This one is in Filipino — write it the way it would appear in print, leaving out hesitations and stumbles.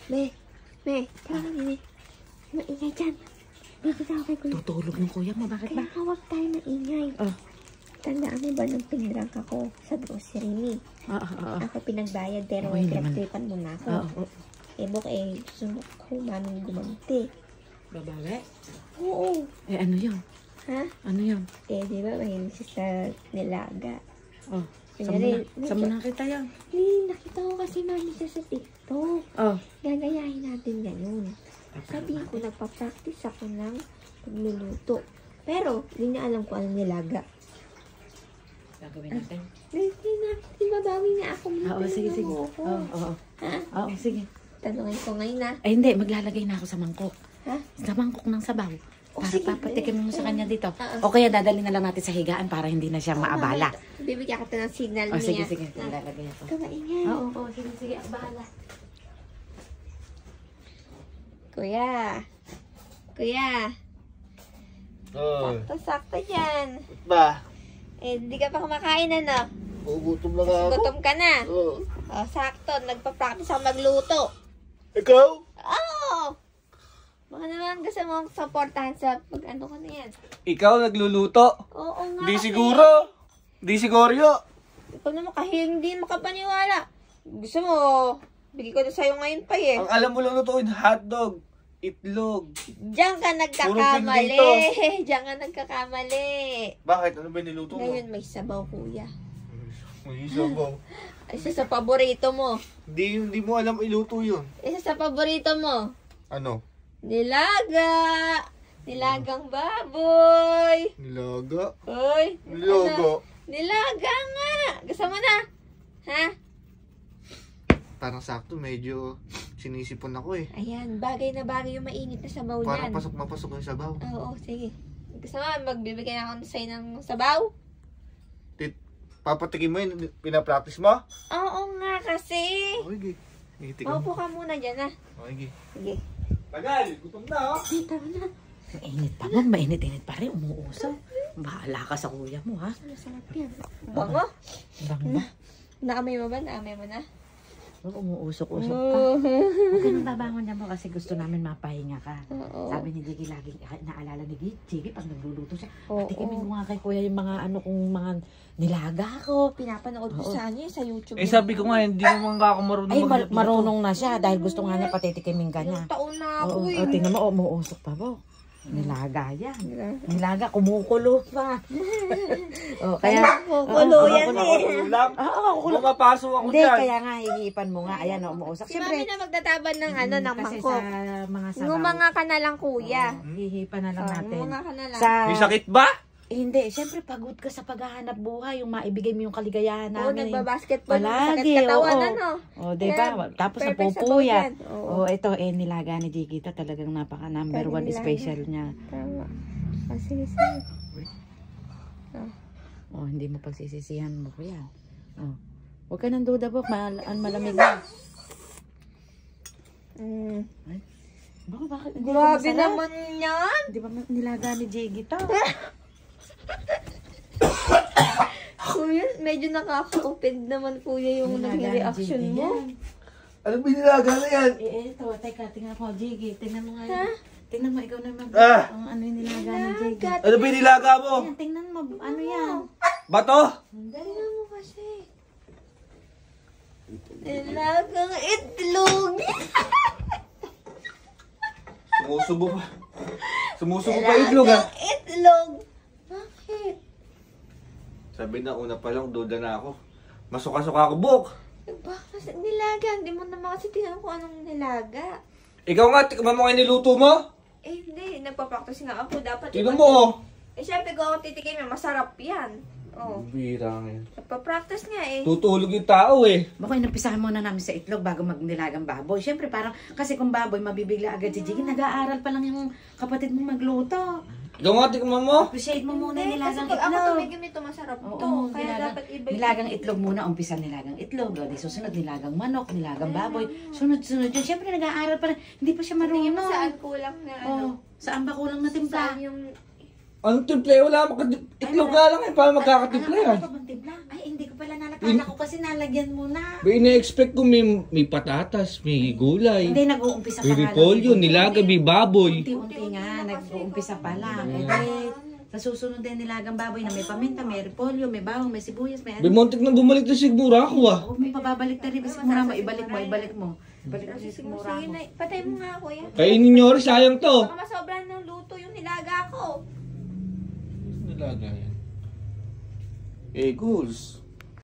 Me, tama ni. Maingay dyan. Dito sa kay kuya. Tutulog ng kuya mo, bakit ba? Kaya huwag tayo maingay. Tandaan mo ba nung pinirang ako sa grocery ni? Ako pinagbayad pero pinagtripan mo na ako. Bok sunok ko manong gumanti. Babae? Oo. Ano yun? Ha? Ano yun? Di ba mahilig siya sa nilaga? Saan mo nakita yan? Nakita ko kasi mami siya sa TikTok. Gagayahin natin ganun. Sabihin ko, nagpa-practice ako ng pagluluto. Pero, hindi niya alam kung anong nilaga. Gagawin natin? Hindi babawi nga ako. Sige. Ha? Sige. Tanungin ko ngayon na. Ay, hindi. Maglalagay na ako sa mangkok. Ha? Sa mangkok ng sabaw. Para papatikin mo sa kanya dito. Oo. O kaya dadali na lang natin sa higaan para hindi na siya maabala. Bibigyan kita ng signal niya. Sige. Maglalagay ako. Kamaingay. Oo. Sige. Ako bahala. Kuya. Sakto dyan. Ba? Hindi ka pa kumakain, ano? Gutom na nga ako. Gutom ka na. Oo. Sakto. Nagpa-practice ako magluto. Ikaw? Oo! Baka naman gusto mo supportahan sa pag-ano ko na yan. Ikaw nagluluto? Oo nga. Di kasi. siguro. Di siguro. Ikaw naman kahit hindi makapaniwala. Gusto mo, bigay ko na sa'yo ngayon pa eh. Ang alam mo lang lutuin, hotdog, itlog. Diyan ka nagkakamali. Diyan ka nagkakamali. Bakit? Ano ba niluto mo? Ngayon may sabaw, kuya. May sabaw. Isa sa paborito mo. Hindi mo alam iluto yun. Isa sa paborito mo. Ano? Nilaga. Nilagang baboy. Nilaga? Uy. Nilaga? Nilaga nga. Gusto mo na? Ha? Parang sakto, medyo sinisipon ako eh. Ayan, bagay na bagay yung mainit na sabaw niyan. Parang pasok-mapasok yung sabaw. Oo, sige. Gusto mo, magbibigay na ako sa'yo ng sabaw? Papatikin mo yun, pinapractice mo? Oo nga kasi. Okay. Maupo ka muna dyan, ha? Okay. Sige. Tagal, gutom na oh. Tara na. Mainit pa mo, mainit pa rin, umuusaw. Bahala ka sa kuya mo, ha? Masarap yan. Bango? Bango ba? Naamoy mo ba? Naamoy mo na? Umuusok-usok pa. Huwag ka nang babangon niya mo kasi gusto namin mapahinga ka. Oo. Sabi ni Jiggy, laging naalala ni Jiggy pag nagluluto siya. Oo. Patikimin mo nga kay kuya yung mga kung mga nilaga ko. Pinapanood ko sa kanya sa YouTube. Sabi ko nga, hindi naman ako marunong Ay, marunong na siya dahil gusto nga niya patitikimin ka niya. Ilang taon na ako eh. Tingnan mo, umuusok pa po. Nilaga yan. Nilaga, kumukulo pa. Kaya, kumukulo yan eh. kukulo. Mapapasok ako Hindi, dyan. kaya nga hihipan mo nga. Ayan, umuusok. Si mami na magtataban ng ng kasi mangkok. sa mga sabaw. Ngumanga ka na lang, kuya. Hihipan na lang natin. Ngumanga ka na lang. May sakit ba? Hindi, siyempre pagod ka sa paghahanap buhay, yung maibigay mo yung kaligayahan Oo, namin. nagbabasketball. Palagi, Sakit katawan, oo. ano? Diba? Tapos perfect napupuyat. sa bayan. Ito, nilaga ni Jigita. Talagang napaka number one Nilaga. special niya. Tama. Sige. Hindi mo pagsisisihan mo ko yan. Huwag ka nang duda po, malamig na. Ay, bakit? Hindi ba Grabe masarap? naman yan. Di ba nilaga ni Jigita? Kuya, medyo nakaka-open naman, kuya, yung naging reaction mo. Ano ba nilaga na yan? Ito, teka, tingnan ko, Jiggy. Tingnan mo nga yun. Tingnan mo, ikaw naman. Ano yung nilaga ni Jiggy? Ano ba nilaga mo? Ayan, tingnan mo, ano yan? Bato? Tingnan mo kasi. Nilagang itlog. Sumusubo pa. Sumusubo pa itlog ha? Itlog. Bakit? Sabi na una pa lang, duda na ako. Masuka-suka ako, Bok. Bakit nilaga? Hindi mo naman kasi tinanong kung anong nilaga. Ikaw nga, tikman mo nga niluto mo? Hindi. Nagpa-practice nga ako. Dapat Tingnan mo oh. Siyempre kung ako titikim, masarap yan. Bira nga yan. Nagpa-practice nga eh. Tutulog yung tao eh. Baka inumpisahan muna namin sa itlog bago magnilagang baboy. Siyempre parang, kasi kung baboy, mabibigla agad si Jiggy. Nag-aaral pa lang yung kapatid mo magluto. Ikaw nga, tikman mo. Appreciate mo muna Hindi, nilagang kasi pag ako itlog. tumigim ito, masarap to. Oo, Kaya dapat iba nilagang itlog muna, umpisa nilagang itlog. Di susunod nilagang manok, nilagang baboy. Sunod-sunod yun. Siyempre nag-aaral pa rin. Hindi pa siya Tingin mo marunong. saan kulang na ano? Saan ba kulang na timpla? Saan yung... Anong timple? Wala itlog nga lang eh. Paano magkakatimpla yan? Ay, hindi ko pala nalagyan Akala ko kasi nalagyan mo na. Ina-expect ko may patatas, may gulay. Hindi, nag-uumpisa pa May nga lang. repolyo, nilaga, may baboy. Unti-unti nga, nag-uumpisa pa lang. Eh, sa susunod din nilagang baboy na may paminta, may repolyo, may bawang, may sibuyas, may ano. Bimontik na bumalik na sigmura ako ah. Huwag mo pababalik na rin. Sigmura mo, ibalik mo. Ibalik mo si sigmura Sige mo. na, patay mo nga ako yan. Kainin nyo rin, sayang to. Baka masobran ng luto yung nilaga ko. Nilaga yan. Eh, goals.